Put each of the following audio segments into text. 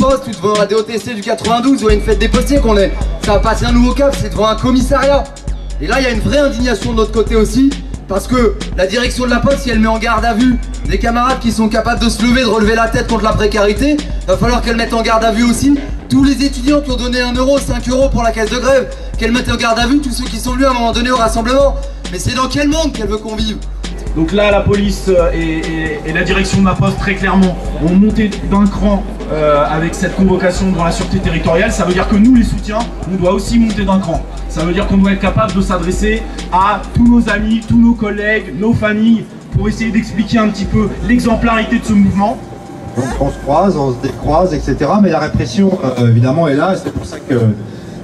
poste ou devant la DOTC du 92 ou à une fête des postiers qu'on est. Ça va passer un nouveau cap, c'est devant un commissariat. Et là, il y a une vraie indignation de notre côté aussi, parce que la direction de la Poste, si elle met en garde à vue des camarades qui sont capables de se lever, de relever la tête contre la précarité, va falloir qu'elle mette en garde à vue aussi tous les étudiants qui ont donné 1 euro, 5 euros pour la caisse de grève, qu'elle mette en garde à vue tous ceux qui sont venus à un moment donné au rassemblement. Mais c'est dans quel monde qu'elle veut qu'on vive? Donc là, la police et la direction de la Poste, très clairement, ont monté d'un cran avec cette convocation devant la sûreté territoriale. Ça veut dire que nous, les soutiens, on doit aussi monter d'un cran. Ça veut dire qu'on doit être capable de s'adresser à tous nos amis, tous nos collègues, nos familles, pour essayer d'expliquer un petit peu l'exemplarité de ce mouvement. Donc on se croise, on se décroise, etc. Mais la répression, évidemment, est là. C'est pour ça que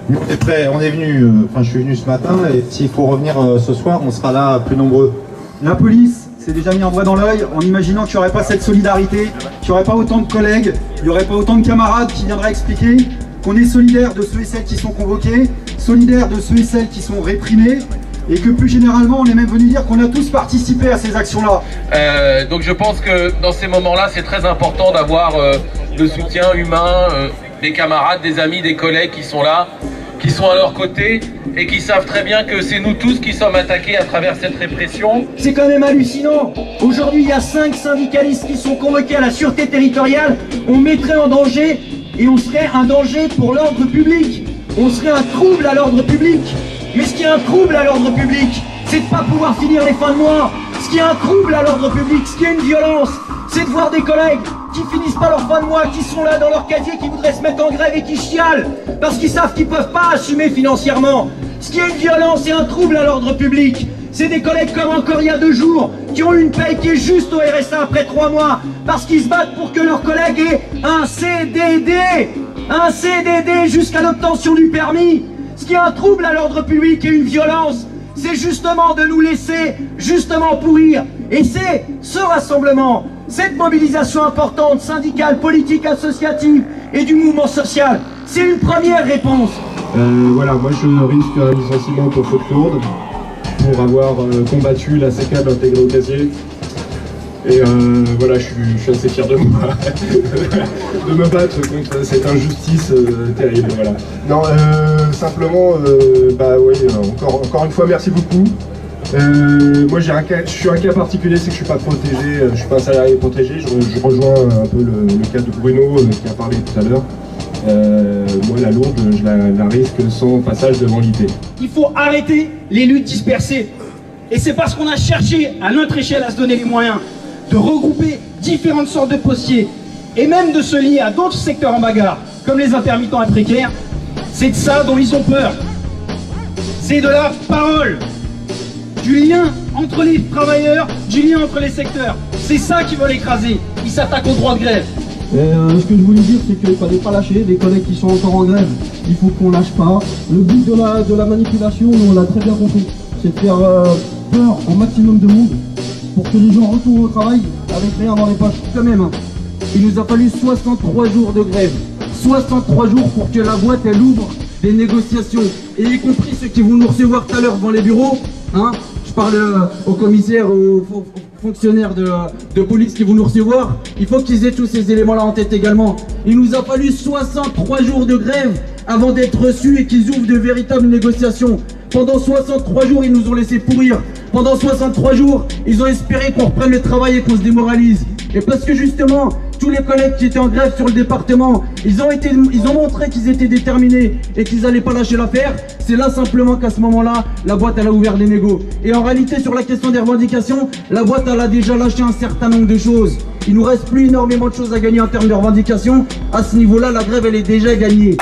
nous, on est prêts. On est venu, je suis venu ce matin, et s'il faut revenir ce soir, on sera là plus nombreux. La police s'est déjà mis un doigt dans l'œil en imaginant qu'il n'y aurait pas cette solidarité, qu'il n'y aurait pas autant de collègues, il n'y aurait pas autant de camarades qui viendraient expliquer qu'on est solidaire de ceux et celles qui sont convoqués, solidaire de ceux et celles qui sont réprimés, et que plus généralement on est même venu dire qu'on a tous participé à ces actions-là. Donc je pense que dans ces moments-là, c'est très important d'avoir le soutien humain des camarades, des amis, des collègues qui sont là, qui sont à leur côté et qui savent très bien que c'est nous tous qui sommes attaqués à travers cette répression. C'est quand même hallucinant. Aujourd'hui, il y a 5 syndicalistes qui sont convoqués à la sûreté territoriale. On mettrait en danger et on serait un danger pour l'ordre public. On serait un trouble à l'ordre public. Mais ce qui est un trouble à l'ordre public, c'est de ne pas pouvoir finir les fins de mois. Ce qui est un trouble à l'ordre public, ce qui est une violence, c'est de voir des collègues qui finissent pas leur fin de mois, qui sont là dans leur casier, qui voudraient se mettre en grève et qui chialent parce qu'ils savent qu'ils peuvent pas assumer financièrement. Ce qui est une violence et un trouble à l'ordre public, c'est des collègues comme encore il y a 2 jours qui ont eu une paye qui est juste au RSA après 3 mois parce qu'ils se battent pour que leurs collègues aient un CDD jusqu'à l'obtention du permis. Ce qui est un trouble à l'ordre public et une violence, c'est justement de nous laisser justement pourrir. Et c'est ce rassemblement, cette mobilisation importante, syndicale, politique, associative et du mouvement social, c'est une première réponse. Voilà, moi je risque un licenciement pour faute lourde, pour avoir combattu la sécable intégrée au casier. Et voilà, je suis assez fier de moi, de me battre contre cette injustice terrible, voilà. Non, simplement, oui, encore une fois, merci beaucoup. Moi, je suis un cas particulier, c'est que je suis pas protégé, je suis pas un salarié protégé. Je rejoins un peu le cas de Bruno qui a parlé tout à l'heure. Moi, la lourde, je la risque sans passage devant l'IT. Il faut arrêter les luttes dispersées. Et c'est parce qu'on a cherché, à notre échelle, à se donner les moyens de regrouper différentes sortes de postiers et même de se lier à d'autres secteurs en bagarre, comme les intermittents et précaires. C'est de ça dont ils ont peur. C'est de la parole, du lien entre les travailleurs, du lien entre les secteurs. C'est ça qu'ils veulent écraser. Ils s'attaquent au droit de grève. Ce que je voulais dire, c'est qu'il ne fallait pas lâcher des collègues qui sont encore en grève. Il faut qu'on lâche pas. Le but de la manipulation, nous, on l'a très bien compris, c'est de faire peur au maximum de monde pour que les gens retournent au travail avec rien dans les poches. Quand même, il nous a fallu 63 jours de grève. 63 jours pour que la boîte, elle ouvre des négociations. Et y compris ceux qui vont nous recevoir tout à l'heure devant les bureaux. Hein, je parle aux commissaires, aux fonctionnaires de police qui vont nous recevoir. Il faut qu'ils aient tous ces éléments-là en tête également. Il nous a fallu 63 jours de grève avant d'être reçus et qu'ils ouvrent de véritables négociations. Pendant 63 jours, ils nous ont laissé pourrir. Pendant 63 jours, ils ont espéré qu'on reprenne le travail et qu'on se démoralise. Et parce que justement, tous les collègues qui étaient en grève sur le département, ils ont montré qu'ils étaient déterminés et qu'ils n'allaient pas lâcher l'affaire. C'est là simplement qu'à ce moment-là, la boîte elle a ouvert les négos. Et en réalité, sur la question des revendications, la boîte elle a déjà lâché un certain nombre de choses. Il nous reste plus énormément de choses à gagner en termes de revendications. À ce niveau-là, la grève elle est déjà gagnée.